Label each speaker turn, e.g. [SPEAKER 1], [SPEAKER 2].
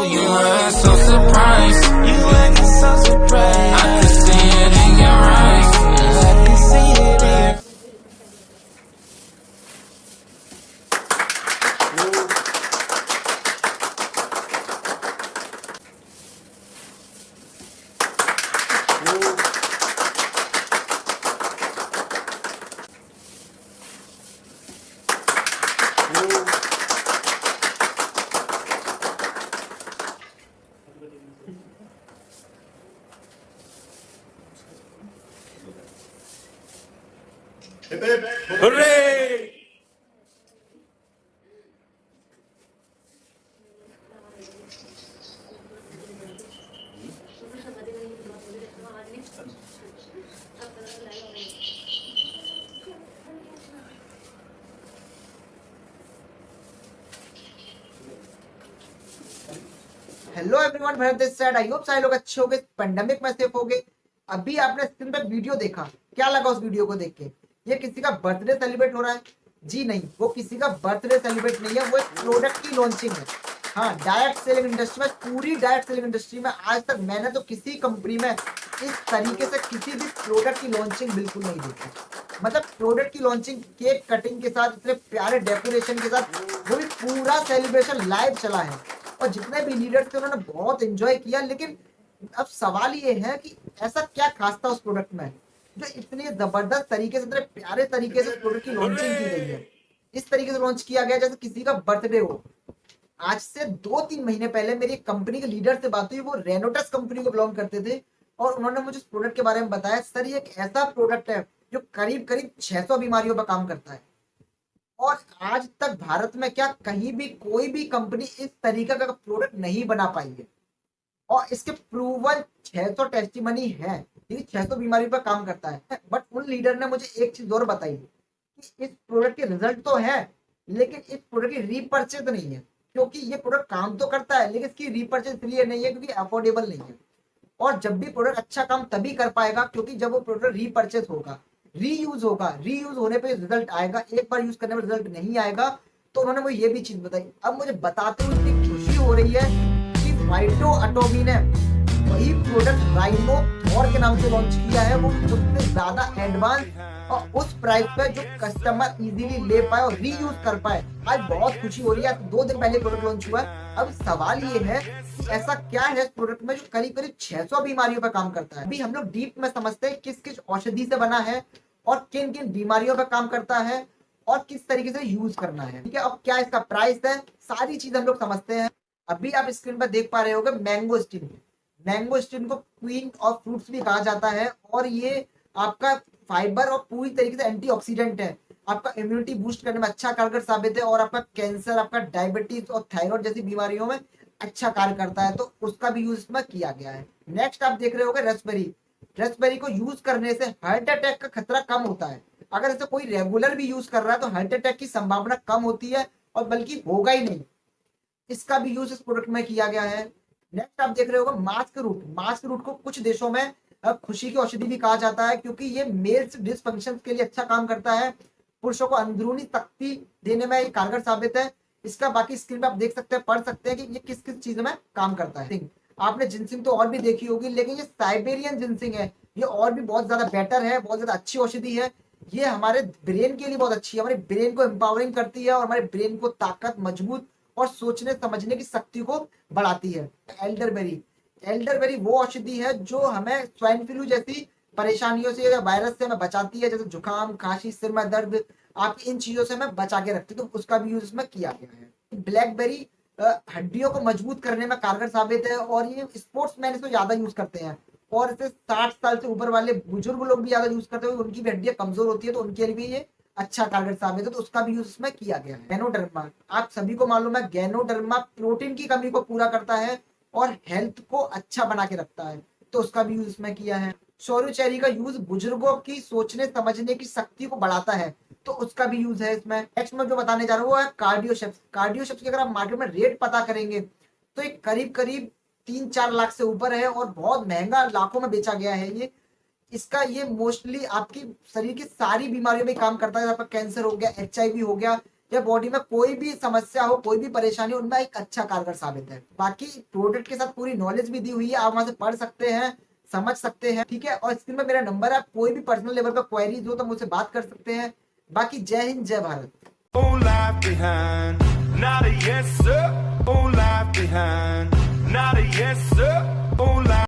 [SPEAKER 1] You act so surprised. You acting so surprised. I can see it in your eyes. I can see it in your
[SPEAKER 2] Hooray!
[SPEAKER 3] Hello everyone, Bharat this side. I hope सारे लोग अच्छे होंगे, pandemic में safe होंगे। अभी आपने screen पर video देखा, क्या लगा उस वीडियो को देख के? ये किसी का बर्थडे सेलिब्रेट हो रहा है? जी नहीं, वो किसी का बर्थडे सेलिब्रेट नहीं है, वो एक प्रोडक्ट की लॉन्चिंग है। हाँ, डायरेक्ट सेलिंग इंडस्ट्री में, पूरी डायरेक्ट सेलिंग इंडस्ट्री में आज तक मैंने तो किसी कंपनी में इस तरीके से किसी भी प्रोडक्ट की लॉन्चिंग बिल्कुल नहीं देखी। मतलब प्रोडक्ट की लॉन्चिंग केक कटिंग के साथ, इतने प्यारे डेकोरेशन के साथ, वो भी पूरा सेलिब्रेशन लाइव चला है और जितने भी लीडर थे उन्होंने बहुत एंजॉय किया। लेकिन अब सवाल ये है कि ऐसा क्या खास था उस प्रोडक्ट में जो इतने जबरदस्त तरीके से, इतने प्यारे तरीके से उस प्रोडक्ट की लॉन्चिंग की गई है। इस तरीके से लॉन्च किया गया जैसे किसी का बर्थडे हो। आज से 2-3 महीने पहले मेरी कंपनी के लीडर से बात हुई, वो रेनोटस कंपनी को बिलोंग करते थे और उन्होंने मुझे इस प्रोडक्ट के बारे में बताया, सर ये एक ऐसा प्रोडक्ट है जो करीब करीब 600 बीमारियों पर काम करता है और आज तक भारत में क्या कहीं भी कोई भी कंपनी इस तरीके का प्रोडक्ट नहीं बना पाई है। और इसके प्रूवन 600 टेस्टिमनी है, ये 600 बीमारी पर काम करता है। बट उन लीडर ने मुझे एक चीज और बताई कि इस प्रोडक्ट के रिजल्ट तो है, लेकिन इस प्रोडक्ट की रीपर्चेज नहीं है, क्योंकि ये प्रोडक्ट काम तो करता है लेकिन इसकी रीपर्चेज इसलिए नहीं है क्योंकि अफोर्डेबल नहीं है। और जब भी प्रोडक्ट अच्छा काम तभी कर पाएगा क्योंकि जब वो प्रोडक्ट रीपर्चेज होगा, रीयूज होगा, रीयूज होने पे रिजल्ट आएगा। एक बार यूज करने में रिजल्ट नहीं आएगा। तो उन्होंने मुझे ये भी चीज बताई। अब मुझे बताते हुए इतनी खुशी हो रही है कि राइनो एटॉमी ने वही प्रोडक्ट राइनो थॉर के नाम से लॉन्च किया है, वो उससे ज्यादा एडवांस और उस प्राइस पे जो कस्टमर इजीली ले पाए और रीयूज कर पाए। आज बहुत खुशी हो रही है। 2 दिन पहले प्रोडक्ट लॉन्च हुआ है। अब सवाल ये है कि ऐसा क्या है इस प्रोडक्ट में जो करीब करीब 600 बीमारियों पर काम करता है। अभी हम लोग डीप में समझते हैं किस किस औषधि से बना है और किन किन बीमारियों पर काम करता है और किस तरीके से यूज करना है। ठीक है, अब क्या इसका प्राइस है, सारी चीज हम लोग समझते हैं। अभी आप स्क्रीन पर देख पा रहे होगे मैंगोस्टीन। मैंगोस्टीन को क्वीन ऑफ फ्रूट्स भी कहा जाता है और ये आपका फाइबर और पूरी तरीके से एंटीऑक्सीडेंट है। आपका इम्यूनिटी बूस्ट करने में अच्छा कारगर साबित है और आपका कैंसर, आपका डायबिटीज और थायराइड जैसी बीमारियों में अच्छा कार्य करता है, तो उसका भी यूज इसमें किया गया है। नेक्स्ट आप देख रहे होगे रेस्पबेरी। रेस्पबेरी को यूज करने से हार्ट अटैक का खतरा कम होता है। अगर इसे कोई रेगुलर भी यूज कर रहा है तो हार्ट अटैक की संभावना कम होती है और बल्कि होगा ही नहीं। इसका भी यूज इस प्रोडक्ट में किया गया है। नेक्स्ट आप देख रहे होगा मास्क रूट। मास्क रूट को कुछ देशों में खुशी की औषधि भी कहा जाता है क्योंकि ये मेल्स डिसफंक्शन के लिए अच्छा काम करता है। पुरुषों को अंदरूनी शक्ति देने में ये कारगर साबित है। इसका बाकी स्क्रीन पे आप देख सकते हैं, पढ़ सकते हैं कि ये किस किस चीज में काम करता है। आपने जिनसिंग तो और भी देखी होगी, लेकिन ये साइबेरियन जिनसिंग है, ये और भी बहुत ज्यादा बेटर है, बहुत ज्यादा अच्छी औषधि है। ये हमारे ब्रेन के लिए बहुत अच्छी है, हमारे ब्रेन को एम्पावरिंग करती है और हमारे ब्रेन को ताकत, मजबूत और सोचने समझने की शक्ति को बढ़ाती है। एल्डरबेरी। एल्डरबेरी वो औषधि है जो हमें स्वाइन फ्लू जैसी परेशानियों से या वायरस से हमें बचाती है, जैसे जुकाम, खांसी, सिर में दर्द, आप इन चीजों से हमें बचा के रखती है, तो उसका भी यूज इसमें किया गया है। ब्लैकबेरी हड्डियों को मजबूत करने में कारगर साबित है और ये स्पोर्ट्समैन इसको ज्यादा यूज करते हैं और इसे 60 साल से ऊपर वाले बुजुर्ग लोग भी ज्यादा यूज करते हैं, उनकी भी हड्डियां कमजोर होती है तो उनके लिए भी ये अच्छा कारगर साबित है, तो उसका भी यूज इसमें किया गया है। गैनोडर्मा, आप सभी को मालूम है गैनोडर्मा प्रोटीन की कमी को पूरा करता है और हेल्थ को अच्छा बना के रखता है, तो उसका भी यूज इसमें किया है। सोरू का यूज बुजुर्गों की सोचने समझने की शक्ति को बढ़ाता है, तो उसका भी यूज है इसमें। नेक्स्ट में जो बताने जा रहा हूँ वो है कार्डियोशेप्स। कार्डियोशेप्स की अगर आप मार्केट में रेट पता करेंगे तो ये करीब करीब 3-4 लाख से ऊपर है और बहुत महंगा, लाखों में बेचा गया है ये। इसका ये मोस्टली आपकी शरीर की सारी बीमारियों में काम करता है। आपका कैंसर हो गया, HIV हो गया, या बॉडी में कोई भी समस्या हो, कोई भी परेशानी हो, उनमें एक अच्छा कारगर साबित है। बाकी प्रोडक्ट के साथ पूरी नॉलेज भी दी हुई है, आप वहां से पढ़ सकते हैं, समझ सकते हैं, ठीक है। और स्क्रीन में मेरा नंबर है, कोई भी पर्सनल लेवल पर क्वेरीज हो तो मुझसे बात कर सकते हैं। बाकी जय हिंद, जय Bharat.
[SPEAKER 2] Life behind, not a yes sir. Oh, life behind, not a yes sir. Oh, life